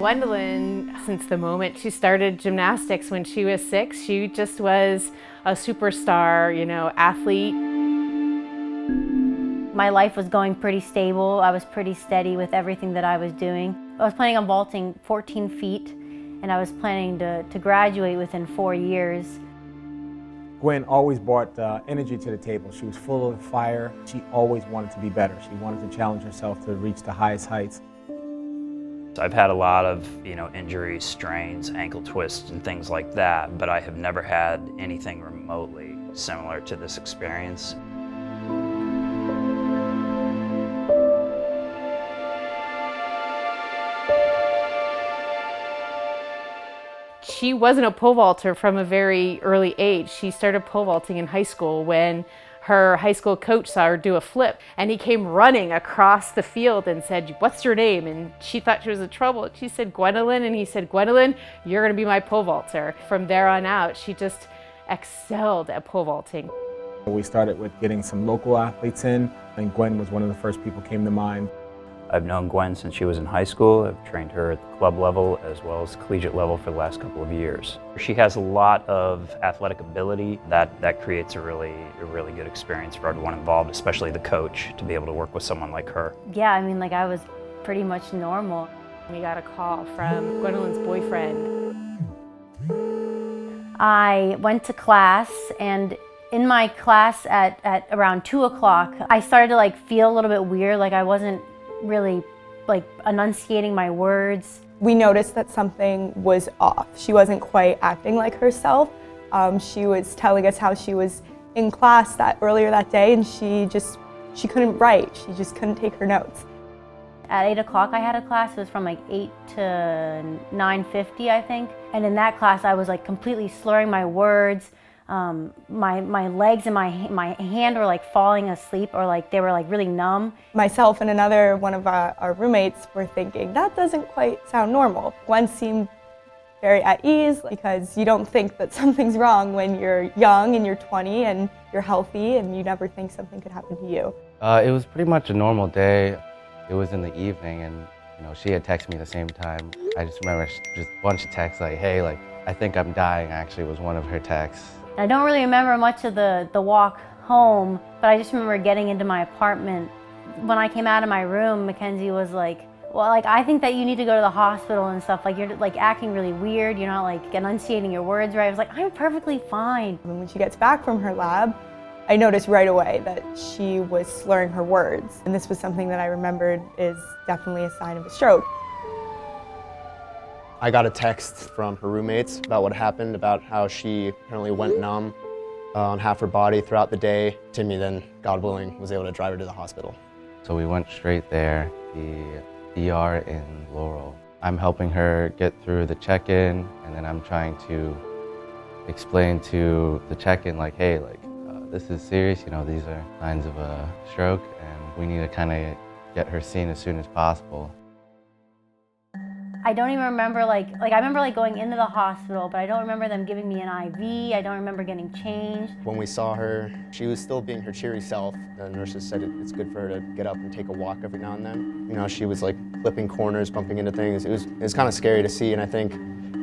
Gwendolyn, since the moment she started gymnastics when she was 6, she just was a superstar, athlete. My life was going pretty stable. I was pretty steady with everything that I was doing. I was planning on vaulting 14 feet, and I was planning to graduate within 4 years. Gwen always brought energy to the table. She was full of fire. She always wanted to be better. She wanted to challenge herself to reach the highest heights. I've had a lot of, injuries, strains, ankle twists, and things like that, but I have never had anything remotely similar to this experience. She wasn't a pole vaulter from a very early age. She started pole vaulting in high school when her high school coach saw her do a flip, and he came running across the field and said, "What's your name?" And she thought she was in trouble. She said, "Gwendolyn," and he said, "Gwendolyn, you're gonna be my pole vaulter." From there on out, she just excelled at pole vaulting. We started with getting some local athletes in, and Gwen was one of the first people came to mind. I've known Gwen since she was in high school. I've trained her at the club level as well as collegiate level for the last couple of years. She has a lot of athletic ability that creates a really good experience for everyone involved, especially the coach, to be able to work with someone like her. Yeah, I was pretty much normal. We got a call from Gwendolyn's boyfriend. I went to class, and in my class at around 2 o'clock, I started to feel a little bit weird, I wasn't really enunciating my words. We noticed that something was off. She wasn't quite acting like herself. She was telling us how she was in class earlier that day, and she couldn't write. She just couldn't take her notes. At 8 o'clock I had a class. It was from 8 to 9:50, I think. And in that class I was completely slurring my words. My legs and my hand were falling asleep, or they were really numb. Myself and another one of our roommates were thinking, that doesn't quite sound normal. Gwen seemed very at ease, because you don't think that something's wrong when you're young and you're 20 and you're healthy, and you never think something could happen to you. It was pretty much a normal day. It was in the evening, and she had texted me at the same time. I just remember just a bunch of texts hey, I think I'm dying, actually was one of her texts. I don't really remember much of the walk home, but I just remember getting into my apartment. When I came out of my room, Mackenzie was well, I think that you need to go to the hospital and stuff. You're acting really weird. You're not enunciating your words right. I was I'm perfectly fine. And when she gets back from her lab, I noticed right away that she was slurring her words. And this was something that I remembered is definitely a sign of a stroke. I got a text from her roommates about what happened, about how she apparently went numb on half her body throughout the day. Timmy then, God willing, was able to drive her to the hospital. So we went straight there, the ER in Laurel. I'm helping her get through the check-in, and then I'm trying to explain to the check-in, hey, this is serious, these are signs of a stroke, and we need to kind of get her seen as soon as possible. I don't even remember, I remember going into the hospital, but I don't remember them giving me an IV. I don't remember getting changed. When we saw her, she was still being her cheery self. The nurses said it's good for her to get up and take a walk every now and then. She was flipping corners, bumping into things. It was kind of scary to see, and I think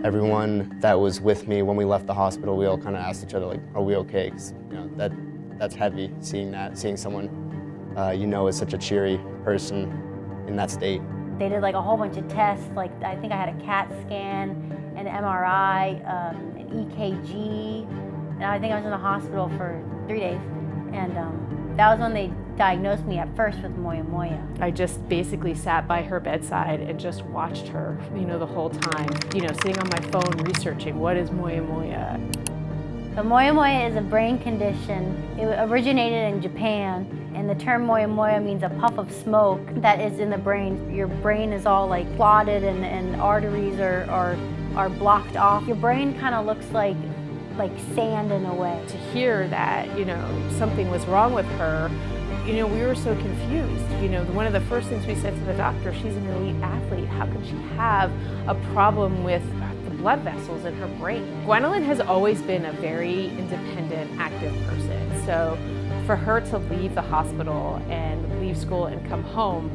everyone that was with me when we left the hospital, we all kind of asked each other, are we okay? Because that's heavy, seeing someone is such a cheery person in that state. They did a whole bunch of tests. I think I had a CAT scan, an MRI, an EKG, and I think I was in the hospital for 3 days. And that was when they diagnosed me at first with moya moya. I just basically sat by her bedside and just watched her, the whole time, sitting on my phone researching, what is moya moya? So moya moya is a brain condition. It originated in Japan, and the term moya moya means a puff of smoke that is in the brain. Your brain is all clotted, and arteries are blocked off. Your brain kind of looks like sand in a way. To hear that, something was wrong with her, we were so confused. One of the first things we said to the doctor, she's an elite athlete. How could she have a problem with the blood vessels in her brain? Gwendolyn has always been a very independent, active person. So for her to leave the hospital and leave school and come home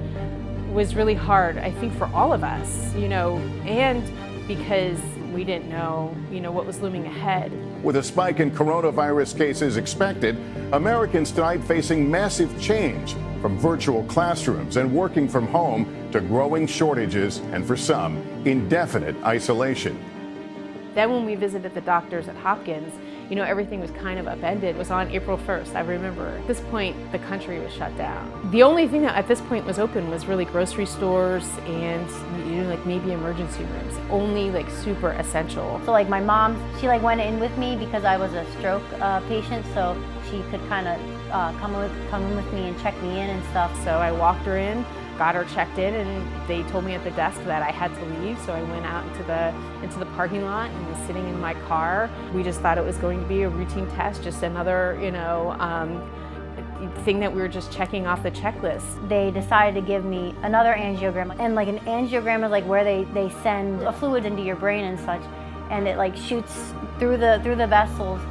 was really hard, I think, for all of us, and because we didn't know, what was looming ahead. With a spike in coronavirus cases expected, Americans tonight facing massive change, from virtual classrooms and working from home to growing shortages and, for some, indefinite isolation. Then when we visited the doctors at Hopkins, everything was kind of upended. It was on April 1st, I remember. At this point, the country was shut down. The only thing that at this point was open was really grocery stores and, like maybe emergency rooms. Only like super essential. So like my mom, she like went in with me because I was a stroke patient, so she could kind of come in with me and check me in and stuff. So I walked her in, got her checked in, and they told me at the desk that I had to leave. So I went out into the parking lot and was sitting in my car. We just thought it was going to be a routine test, just another, thing that we were just checking off the checklist. They decided to give me another angiogram, and like an angiogram is like where they send a fluid into your brain and such, and it like shoots through the vessels,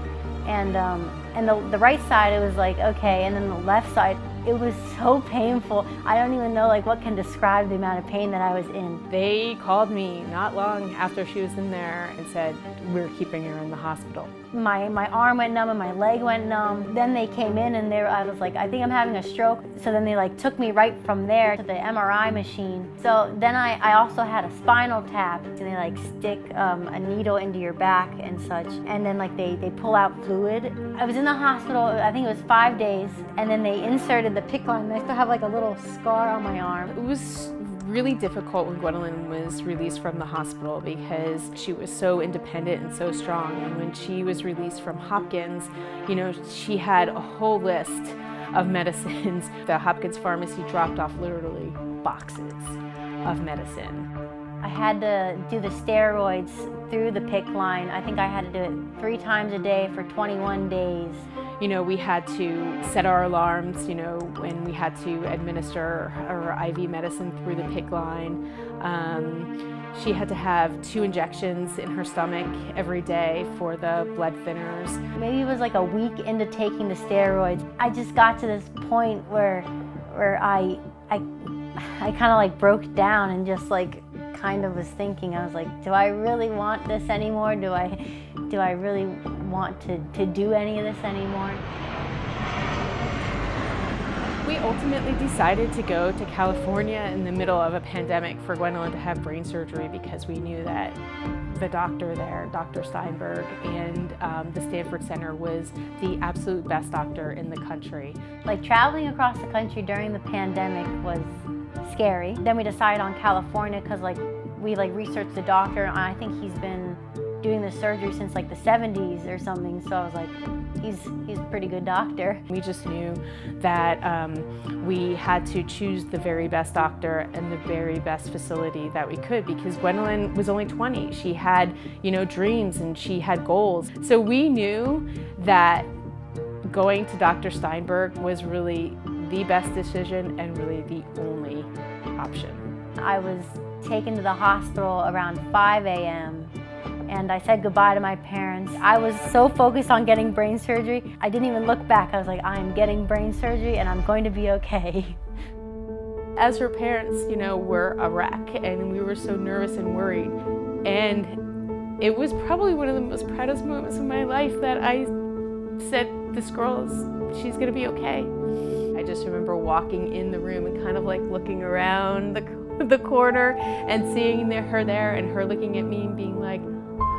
and the right side it was like okay, and then the left side it was so painful. I don't even know like what can describe the amount of pain that I was in. They called me not long after she was in there and said, we're keeping her in the hospital. My arm went numb and my leg went numb. Then they came in and I was like, I think I'm having a stroke. So then they like took me right from there to the MRI machine. So then I also had a spinal tap, and they like stick a needle into your back and such. And then like they pull out fluid. I was in the hospital, I think it was 5 days, and then they inserted the PICC line. I still have like a little scar on my arm. It was really difficult when Gwendolyn was released from the hospital because she was so independent and so strong. And when she was released from Hopkins, she had a whole list of medicines. The Hopkins pharmacy dropped off literally boxes of medicine. I had to do the steroids through the PICC line. I think I had to do it 3 times a day for 21 days. We had to set our alarms, when we had to administer her IV medicine through the PICC line. She had to have 2 injections in her stomach every day for the blood thinners. Maybe it was like a week into taking the steroids. I just got to this point where I kind of like broke down and just like kind of was thinking, I was like, do I really want this anymore? Do I really want to do any of this anymore? We ultimately decided to go to California in the middle of a pandemic for Gwendolyn to have brain surgery because we knew that the doctor there, Dr. Steinberg, and the Stanford Center was the absolute best doctor in the country. Like traveling across the country during the pandemic was scary. Then we decided on California because like we like researched the doctor, and I think he's been doing the surgery since like the 70s or something. So I was like, he's a pretty good doctor. We just knew that we had to choose the very best doctor and the very best facility that we could because Gwendolyn was only 20. She had, dreams and she had goals. So we knew that going to Dr. Steinberg was really the best decision and really the only option. I was taken to the hospital around 5 a.m. and I said goodbye to my parents. I was so focused on getting brain surgery, I didn't even look back. I was like, I'm getting brain surgery and I'm going to be okay. As her parents, were a wreck and we were so nervous and worried. And it was probably one of the most proudest moments of my life that I said, this girl, she's gonna be okay. I just remember walking in the room and kind of like looking around the corner and seeing her there and her looking at me and being like,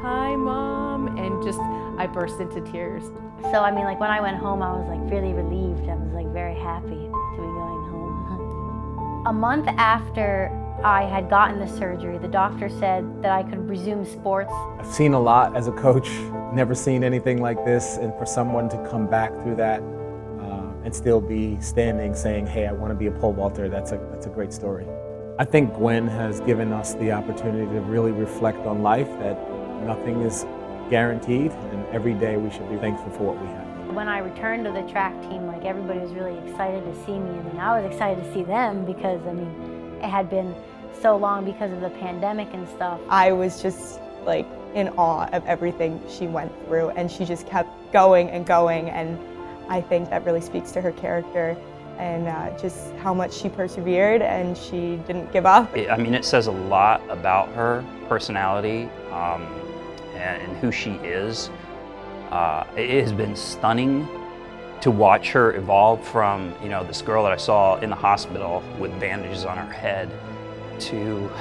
hi, Mom, and just, I burst into tears. So, I mean, like when I went home, I was like really relieved. I was like very happy to be going home. A month after I had gotten the surgery, the doctor said that I could resume sports. I've seen a lot as a coach, never seen anything like this, and for someone to come back through that and still be standing saying, hey, I want to be a pole vaulter, that's a great story. I think Gwen has given us the opportunity to really reflect on life, that nothing is guaranteed, and every day we should be thankful for what we have. When I returned to the track team, like everybody was really excited to see me. I mean, I was excited to see them because, I mean, it had been so long because of the pandemic and stuff. I was just like in awe of everything she went through, and she just kept going and going, and I think that really speaks to her character and just how much she persevered and she didn't give up. I mean, it says a lot about her personality and who she is. It has been stunning to watch her evolve from, you know, this girl that I saw in the hospital with bandages on her head to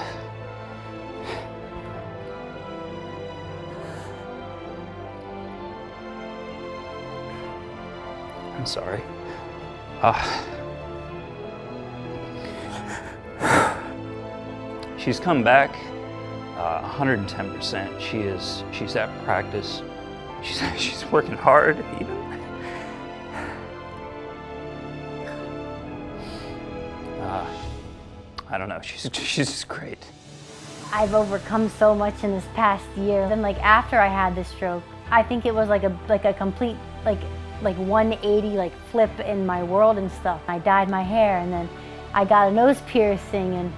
I'm sorry. She's come back 110%. She's at practice. She's working hard even. I don't know, she's just great. I've overcome so much in this past year. Then like after I had this stroke, I think it was like a complete like 180 flip in my world and stuff. I dyed my hair, and then I got a nose piercing,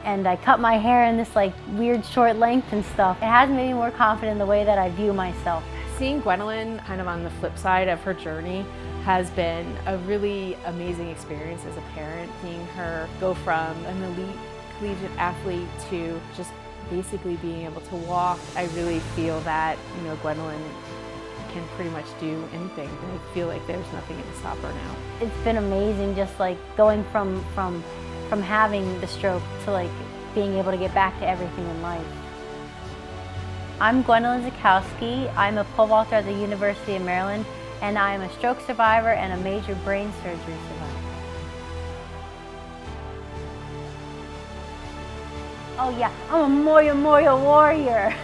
and I cut my hair in this weird short length and stuff. It has made me more confident in the way that I view myself. Seeing Gwendolyn kind of on the flip side of her journey has been a really amazing experience as a parent, seeing her go from an elite collegiate athlete to just basically being able to walk. I really feel that, you know, Gwendolyn can pretty much do anything. I feel like there's nothing to stop her now. It's been amazing just going from having the stroke to being able to get back to everything in life. I'm Gwendolyn Zeckowski. I'm a pole vaulter at the University of Maryland, and I'm a stroke survivor and a major brain surgery survivor. Oh yeah, I'm a Moya Moya warrior.